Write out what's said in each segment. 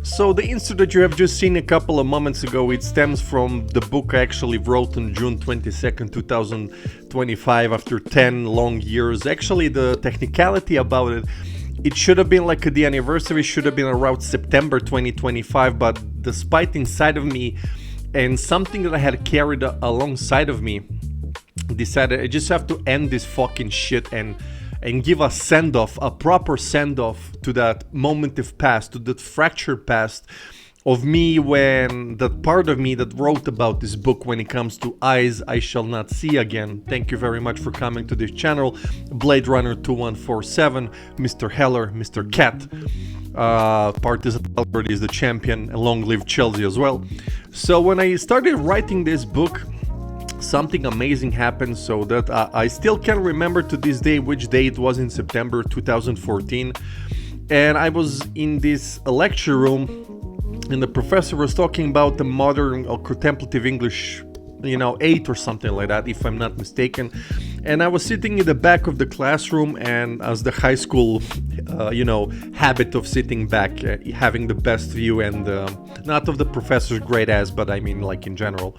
So the insert that you have just seen a couple of moments ago, it stems from the book I actually wrote on June 22nd, 2025 after 10 long years. Actually, the technicality about it, it should have been like the anniversary should have been around September 2025, but despite inside of me and something that I had carried alongside of me, decided I just have to end this fucking shit and give a send-off, a proper send-off to that moment of past, to that fractured past of me, when that part of me that wrote about this book when it comes to eyes I shall not see again. Thank you very much for coming to this channel. Blade Runner 2147, Mr. Heller, Mr. Cat, Partisan Albert is the champion, and long live Chelsea as well. So when I started writing this book, something amazing happened, so that I still can remember to this day which day it was, in September 2014. And I was in this lecture room and the professor was talking about the modern or contemplative English, 8 or something like that, if I'm not mistaken. And I was sitting in the back of the classroom, and as the high school habit of sitting back, having the best view, and not of the professor's great ass, but I mean like in general.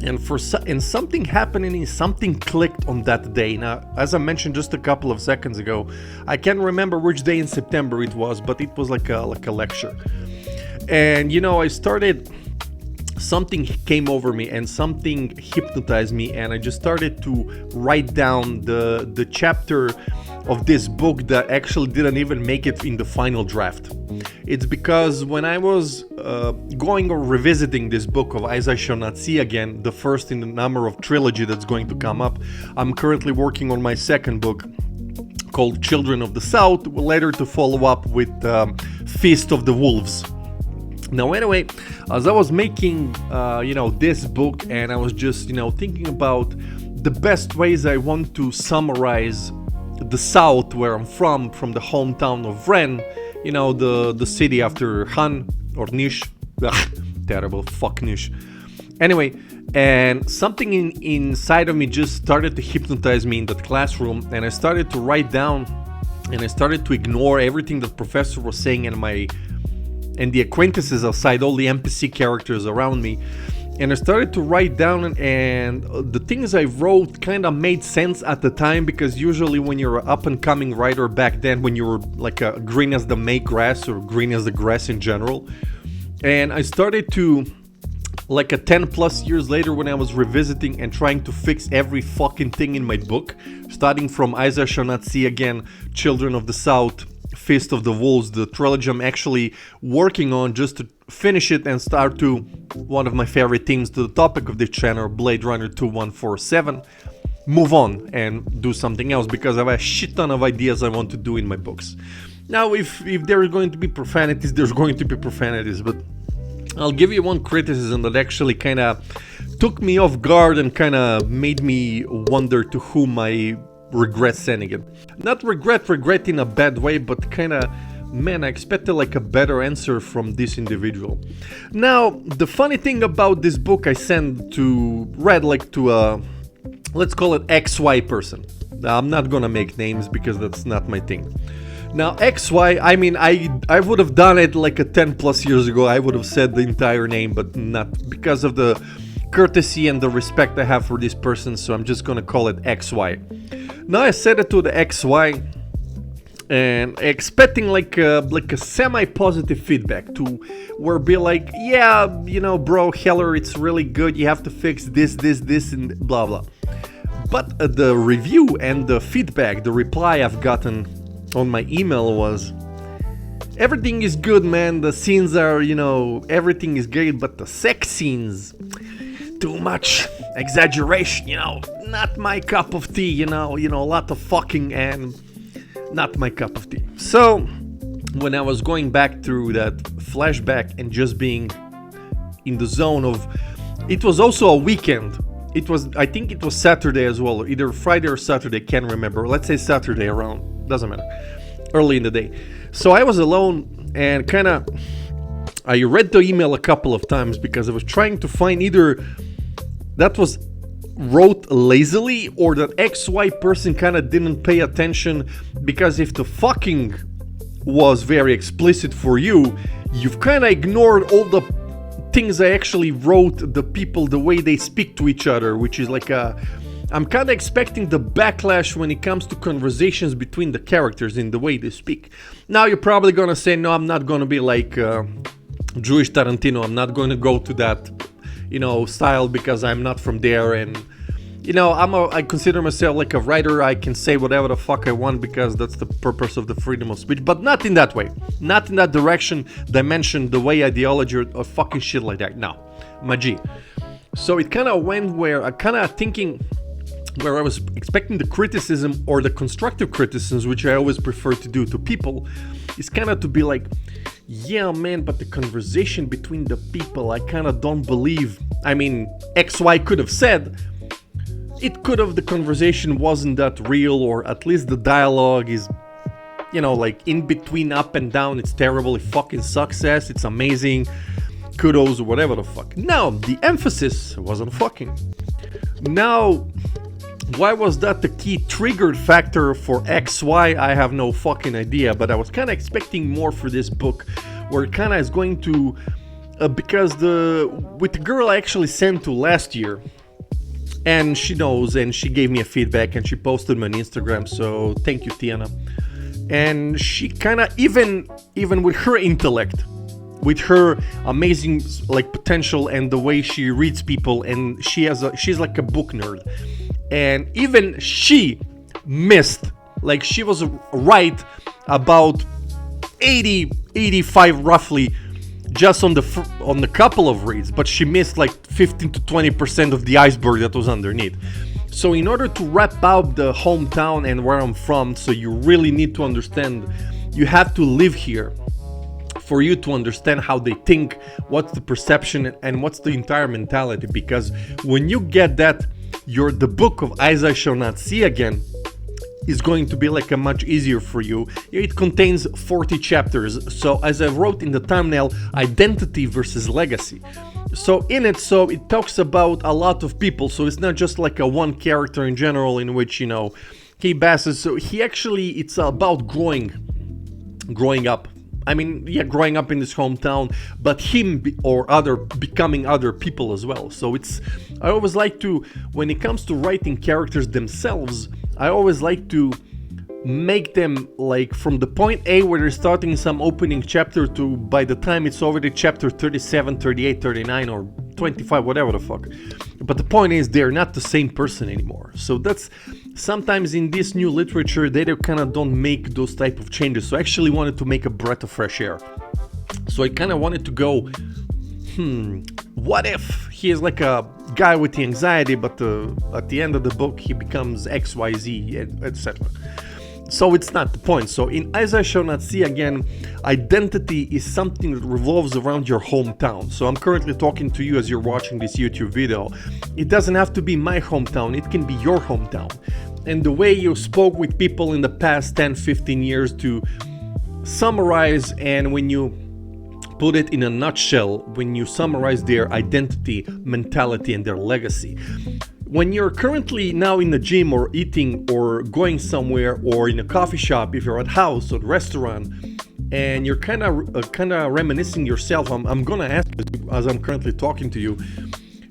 And something happened and something clicked on that day. Now, as I mentioned just a couple of seconds ago, I can't remember which day in September it was, but it was like a lecture. And I started, something came over me and something hypnotized me, and I just started to write down the chapter of this book that actually didn't even make it in the final draft. It's because when I was going or revisiting this book of Eyes I Shall Not See Again, the first in the number of trilogy that's going to come up, I'm currently working on my second book called Children of the South, later to follow up with Feast of the Wolves. Now anyway, as I was making this book, and I was just thinking about the best ways I want to summarize the South, where I'm from the hometown of Ren, the city after Han or Nish. Ugh, terrible, fuck Nish. Anyway, and something inside of me just started to hypnotize me in that classroom, and I started to write down, and I started to ignore everything that professor was saying and the acquaintances outside, all the NPC characters around me. And I started to write down, and the things I wrote kind of made sense at the time, because usually when you're an up-and-coming writer back then, when you were like green as the May grass or green as the grass in general, and I started to, like 10 plus years later, when I was revisiting and trying to fix every fucking thing in my book, starting from Eyes I Shall Not See Again, Children of the South, Feast of the Wolves, the trilogy I'm actually working on just to finish it and start to one of my favorite themes, to the topic of this channel, Blade Runner 2147, move on and do something else, because I have a shit ton of ideas I want to do in my books. Now, if there are going to be profanities, there's going to be profanities, but I'll give you one criticism that actually kind of took me off guard and kind of made me wonder to whom I regret sending it. Not regret in a bad way, but kind of, man, I expected like a better answer from this individual. Now, the funny thing about this book, I sent to a, let's call it XY person. I'm not gonna make names because that's not my thing. Now, XY, I mean, I would have done it like 10 plus years ago. I would have said the entire name, but not because of the courtesy and the respect I have for this person, so I'm just gonna call it XY. Now I said it to the XY and expecting like a semi-positive feedback, to where be like, yeah, bro, Heller, it's really good, you have to fix this, and blah blah. But the review and the feedback, the reply I've gotten on my email was, everything is good, man, the scenes are, everything is great, but the sex scenes, too much exaggeration, not my cup of tea, a lot of fucking, and not my cup of tea. So when I was going back through that flashback and just being in the zone of, it was also a weekend. I think it was Saturday as well, either Friday or Saturday, can't remember. Let's say Saturday around, doesn't matter, early in the day. So I was alone, and I read the email a couple of times because I was trying to find either that was wrote lazily or that XY person kind of didn't pay attention, because if the fucking was very explicit for you, you've kind of ignored all the things I actually wrote, the people, the way they speak to each other, which is like I'm kind of expecting the backlash when it comes to conversations between the characters in the way they speak. Now you're probably gonna say, no, I'm not gonna be like Jewish Tarantino. I'm not gonna go to that, style because I'm not from there. And I consider myself like a writer. I can say whatever the fuck I want because that's the purpose of the freedom of speech. But not in that way. Not in that dimension, the way ideology or fucking shit like that. No, my G. So it kind of went where I kind of thinking where I was expecting the criticism or the constructive criticisms, which I always prefer to do to people, is kind of to be like, yeah, man, but the conversation between the people, I kind of don't believe. I mean, XY could have said, the conversation wasn't that real, or at least the dialogue is, like in between up and down. It's terrible, it fucking sucks ass, it's amazing, kudos, or whatever the fuck. Now, the emphasis was on fucking. Now, why was that the key triggered factor for XY? I have no fucking idea, but I was kind of expecting more for this book, where it kind of is going to, because with the girl I actually sent to last year, and she knows, and she gave me a feedback, and she posted me on Instagram, so thank you, Tiana. And she kind of, even with her intellect, with her amazing like potential and the way she reads people, and she's like a book nerd, and even she missed, like she was right about 85 roughly just on the couple of reads, but she missed like 15 to 20% of the iceberg that was underneath. So in order to wrap up the hometown and where I'm from, so you really need to understand, you have to live here for you to understand how they think, what's the perception, and what's the entire mentality. Because when you get that, the book of Eyes I Shall Not See Again is going to be like a much easier for you. It contains 40 chapters. So as I wrote in the thumbnail, identity versus legacy. So in it, it talks about a lot of people. So it's not just like a one character in general in which, he basses. So it's about growing up. I mean, yeah, growing up in this hometown, but becoming other people as well. So I always like to, when it comes to writing characters themselves, I always like to make them like from the point A where they're starting some opening chapter to by the time it's already chapter 37, 38, 39 or 25, whatever the fuck. But the point is they're not the same person anymore. So that's sometimes in this new literature they kind of don't make those type of changes. So I actually wanted to make a breath of fresh air. So I kind of wanted to go, what if he is like a guy with the anxiety, but at the end of the book he becomes XYZ, etc. So it's not the point. So in Eyes I Shall Not See Again, identity is something that revolves around your hometown. So I'm currently talking to you as you're watching this YouTube video. It doesn't have to be my hometown, it can be your hometown. And the way you spoke with people in the past 10, 15 years to summarize, and when you put it in a nutshell, when you summarize their identity, mentality, and their legacy. When you're currently now in the gym or eating or going somewhere or in a coffee shop, if you're at house or restaurant, and you're kind of reminiscing yourself, I'm gonna ask you as I'm currently talking to you,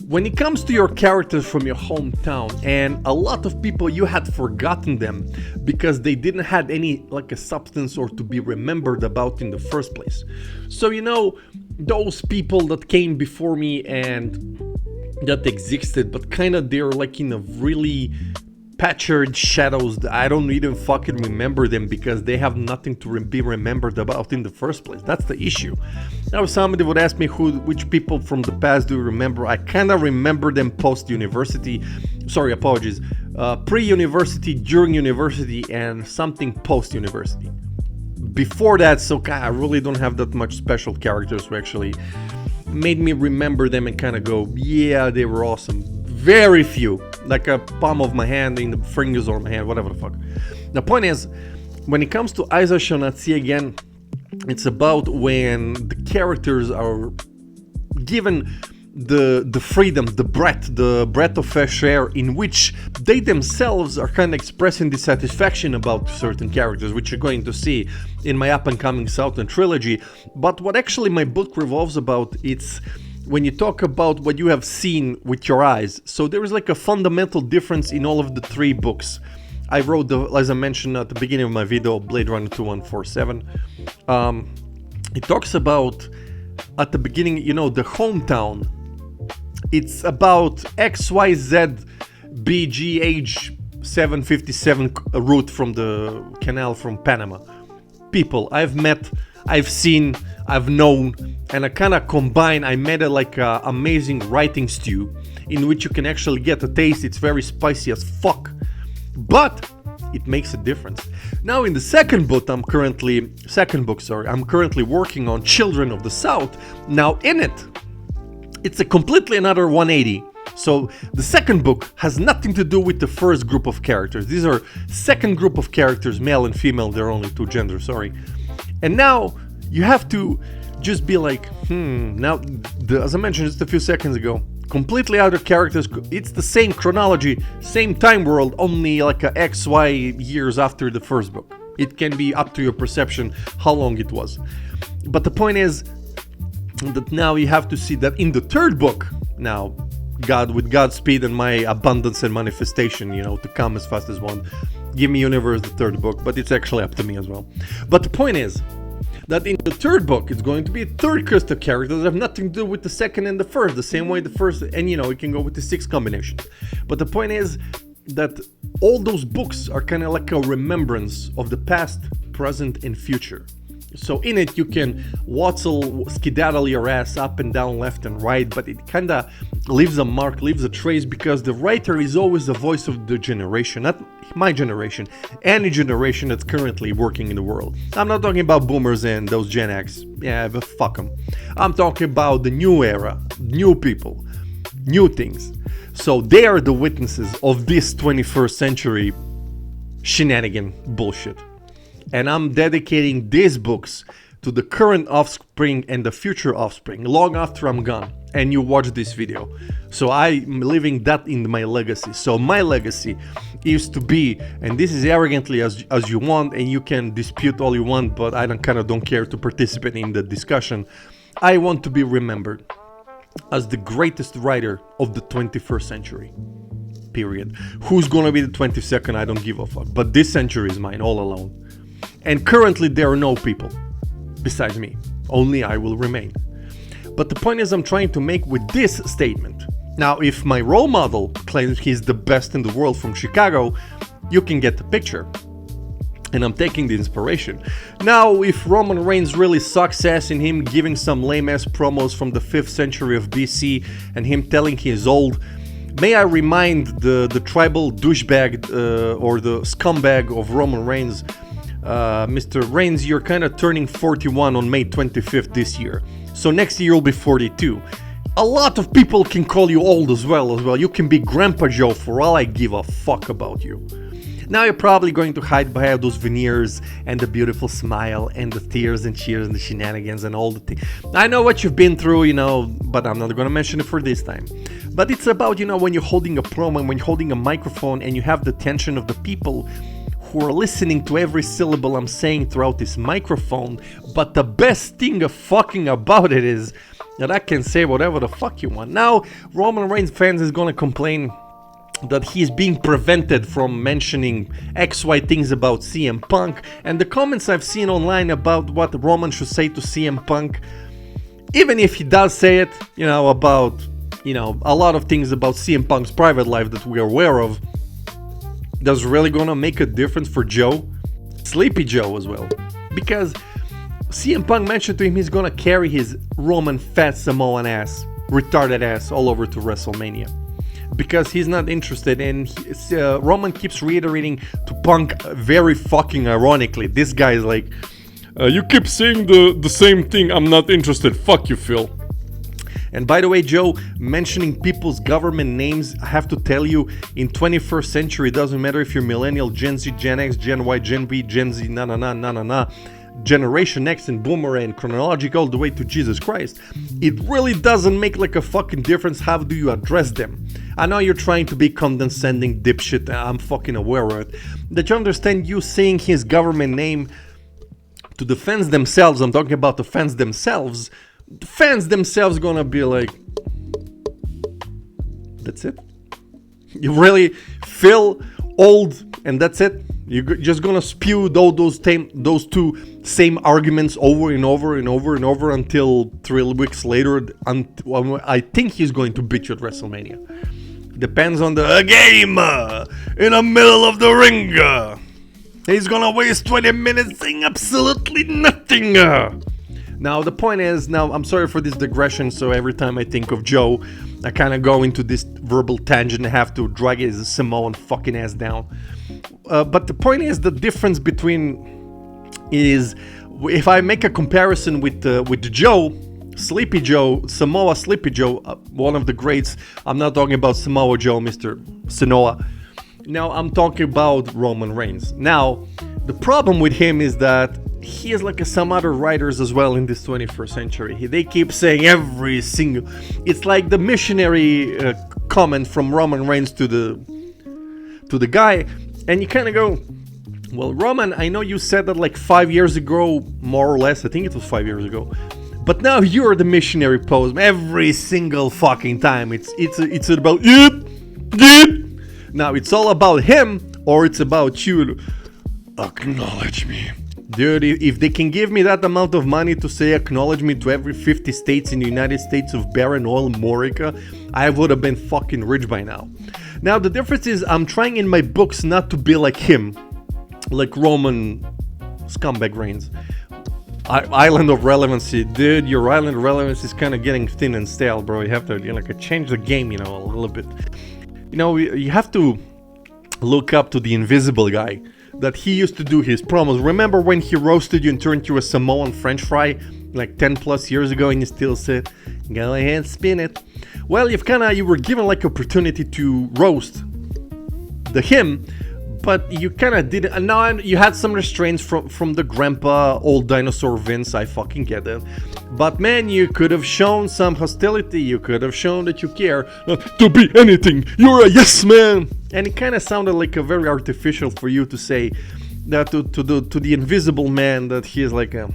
when it comes to your characters from your hometown, and a lot of people you had forgotten them because they didn't have any like a substance or to be remembered about in the first place. So those people that came before me and that existed, but kind of they're like in a really patched shadows that I don't even fucking remember them because they have nothing to be remembered about in the first place. That's the issue. Now, if somebody would ask me which people from the past do you remember, I kind of remember them post-university. Sorry, apologies. Pre-university, during university, and something post-university. Before that, so I really don't have that much special characters who actually made me remember them and kind of go, yeah, they were awesome. Very few, like a palm of my hand, in the fingers of my hand, whatever the fuck. The point is, when it comes to Eyes I Shall Not See Again, it's about when the characters are given the freedoms, the breath of fresh air, in which they themselves are kind of expressing dissatisfaction about certain characters, which you're going to see in my up and coming Southern trilogy. But what actually my book revolves about, it's when you talk about what you have seen with your eyes. So there is like a fundamental difference in all of the three books. I wrote, as I mentioned at the beginning of my video, Blade Runner 2147. It talks about, at the beginning, the hometown. It's about XYZ BGH 757 route from the canal from Panama. People I've met, I've seen, I've known, and I kind of combine. I made like a amazing writing stew in which you can actually get a taste. It's very spicy as fuck, but it makes a difference. Now in the second book I'm currently working on, Children of the South. Now in it, it's a completely another 180. So the second book has nothing to do with the first group of characters. These are second group of characters, male and female. There are only two genders, sorry. And now you have to just be like, now, as I mentioned just a few seconds ago, completely other characters. It's the same chronology, same time world, only like a XY years after the first book. It can be up to your perception how long it was. But the point is that now you have to see that in the third book, now, with Godspeed and my abundance and manifestation, to come as fast as one. Give me universe, the third book, but it's actually up to me as well. But the point is that in the third book, it's going to be a third cast of characters that have nothing to do with the second and the first, the same way the first, and it can go with the six combinations. But the point is that all those books are kind of like a remembrance of the past, present, and future. So in it, you can skedaddle your ass up and down, left and right, but it kind of leaves a mark, leaves a trace, because the writer is always the voice of the generation, not my generation, any generation that's currently working in the world. I'm not talking about boomers and those Gen X, yeah, but fuck them. I'm talking about the new era, new people, new things. So they are the witnesses of this 21st century shenanigan bullshit. And I'm dedicating these books to the current offspring and the future offspring, long after I'm gone and you watch this video. So I'm living that in my legacy. So my legacy is to be, and this is arrogantly as you want, and you can dispute all you want, but I don't care to participate in the discussion. I want to be remembered as the greatest writer of the 21st century. Period. Who's gonna be the 22nd? I don't give a fuck. But this century is mine, all alone. And currently there are no people besides me. Only I will remain. But the point is I'm trying to make with this statement. Now, if my role model claims he's the best in the world from Chicago, you can get the picture. And I'm taking the inspiration. Now, if Roman Reigns really sucks ass in him giving some lame-ass promos from the 5th century of BC and him telling he is old, may I remind the tribal douchebag or the scumbag of Roman Reigns, Mr. Reigns, you're kind of turning 41 on May 25th this year. So next year you'll be 42. A lot of people can call you old as well. You can be Grandpa Joe for all I give a fuck about you. Now you're probably going to hide behind those veneers and the beautiful smile and the tears and cheers and the shenanigans and all the things. I know what you've been through, but I'm not going to mention it for this time. But it's about, when you're holding a promo, when you're holding a microphone and you have the attention of the people who are listening to every syllable I'm saying throughout this microphone. But the best thing fucking about it is that I can say whatever the fuck you want. Now, Roman Reigns fans is gonna complain that he's being prevented from mentioning XY things about CM Punk, and the comments I've seen online about what Roman should say to CM Punk, even if he does say it, about, a lot of things about CM Punk's private life that we are aware of, does really gonna make a difference for Joe? Sleepy Joe as well. Because CM Punk mentioned to him he's gonna carry his Roman fat Samoan ass, retarded ass, all over to WrestleMania. Because he's not interested, and Roman keeps reiterating to Punk very fucking ironically. This guy is like, you keep saying the same thing, I'm not interested, fuck you, Phil. And by the way, Joe, mentioning people's government names, I have to tell you, in 21st century, it doesn't matter if you're millennial, Gen Z, Gen X, Gen Y, Gen B, Gen Z, Generation X and Boomer and chronological all the way to Jesus Christ, it really doesn't make like a fucking difference how do you address them. I know you're trying to be condescending dipshit, I'm fucking aware of it. That you understand you saying his government name to the fans themselves, I'm talking about the fans themselves gonna be like, that's it? You really feel old and that's it? You're just gonna spew those two same arguments over and over and over and over until 3 weeks later. I think he's going to beat you at WrestleMania. Depends on the game in the middle of the ring. He's gonna waste 20 minutes saying absolutely nothing. Now the point is, now I'm sorry for this digression, so every time I think of Joe, I kind of go into this verbal tangent and have to drag his Samoan fucking ass down. But the point is, the difference between is, if I make a comparison with Joe, Sleepy Joe, Samoa Sleepy Joe, one of the greats. I'm not talking about Samoa Joe, Mr. Sanoa. Now I'm talking about Roman Reigns. Now, the problem with him is that he is like some other writers as well in this 21st century. They keep saying every single... It's like the missionary comment from Roman Reigns to the guy. And you kind of go, well, Roman, I know you said that like 5 years ago, more or less. I think it was 5 years ago. But now you're the missionary pose every single fucking time. It's about it. Now it's all about him or it's about you. Acknowledge me. Dude, if they can give me that amount of money to say acknowledge me to every 50 states in the United States of barren oil Morica, I would have been fucking rich by now. Now the difference is I'm trying in my books not to be like him, like Roman scumbag Reigns. Island of relevancy, dude, your island of relevance is kind of getting thin and stale, bro. You have to change the game, a little bit. You have to look up to the invisible guy that he used to do his promos. Remember when he roasted you and turned you a Samoan French fry like 10 plus years ago, and you still said, go ahead, spin it. Well, you were given like opportunity to roast him, but you kind of didn't. And now you had some restraints from the grandpa, old dinosaur Vince. I fucking get it. But man, you could have shown some hostility. You could have shown that you care not to be anything. You're a yes man. And it kind of sounded like a very artificial for you to say that to the invisible man that he is like a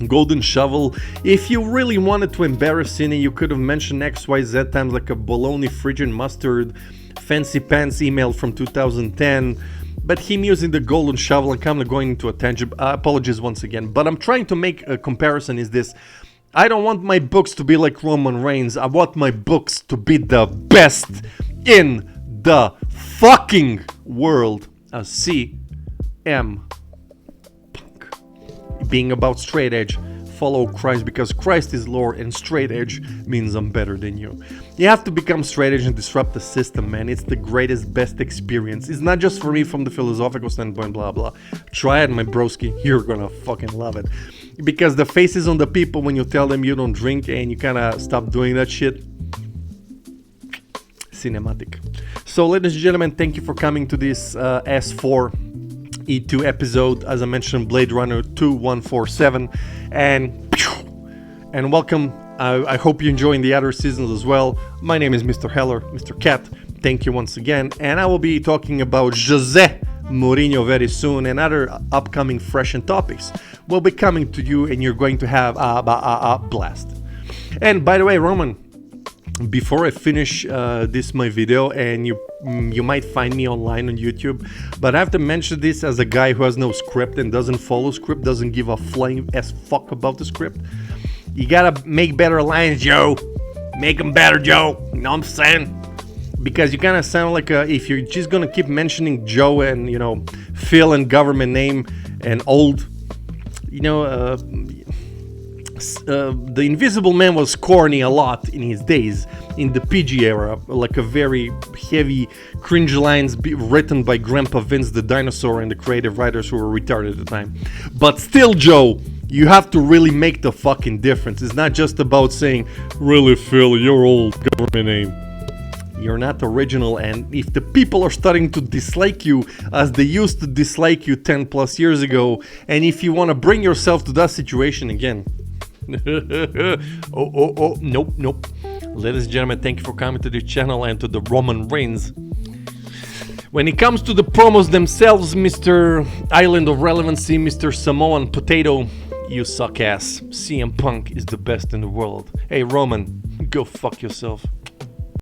golden shovel. If you really wanted to embarrass Cine, you could have mentioned XYZ times like a bologna friggin' mustard fancy pants email from 2010, but him using the golden shovel and kind of going into a tangent. Apologies once again, but I'm trying to make a comparison. Is this, I don't want my books to be like Roman Reigns. I want my books to be the best in the fucking world. A CM Punk being about straight edge. Follow Christ because Christ is Lord, and straight edge means I'm better than you. You have to become straight edge and disrupt the system, man. It's the greatest, best experience. It's not just for me from the philosophical standpoint, blah blah. Try it, my broski. You're gonna fucking love it. Because the faces on the people when you tell them you don't drink and you kind of stop doing that shit. Cinematic. So, ladies and gentlemen, thank you for coming to this S4E2 episode. As I mentioned, Blade Runner 2147, and welcome. I hope you're enjoying the other seasons as well. My name is Mr. Heller, Mr. Cat. Thank you once again, and I will be talking about Jose Mourinho very soon, and other upcoming fresh and topics will be coming to you, and you're going to have a blast. And by the way, Roman, before I finish my video, and you might find me online on YouTube, but I have to mention this as a guy who has no script and doesn't follow script, doesn't give a flying ass fuck about the script. You gotta make better lines, Joe. Make them better, Joe. You know what I'm saying? Because you kind of sound like if you're just gonna keep mentioning Joe and Phil and government name and old, the Invisible Man was corny a lot in his days, in the PG era, like a very heavy cringe lines written by Grandpa Vince the dinosaur and the creative writers who were retarded at the time. But still, Joe, you have to really make the fucking difference. It's not just about saying, really Phil, your old government name. You're not original, and if the people are starting to dislike you as they used to dislike you 10 plus years ago, and if you want to bring yourself to that situation again, nope. Ladies and gentlemen, thank you for coming to the channel and to the Roman Reigns. When it comes to the promos themselves, Mr. Island of Relevancy, Mr. Samoan Potato, you suck ass. CM Punk is the best in the world. Hey Roman, go fuck yourself.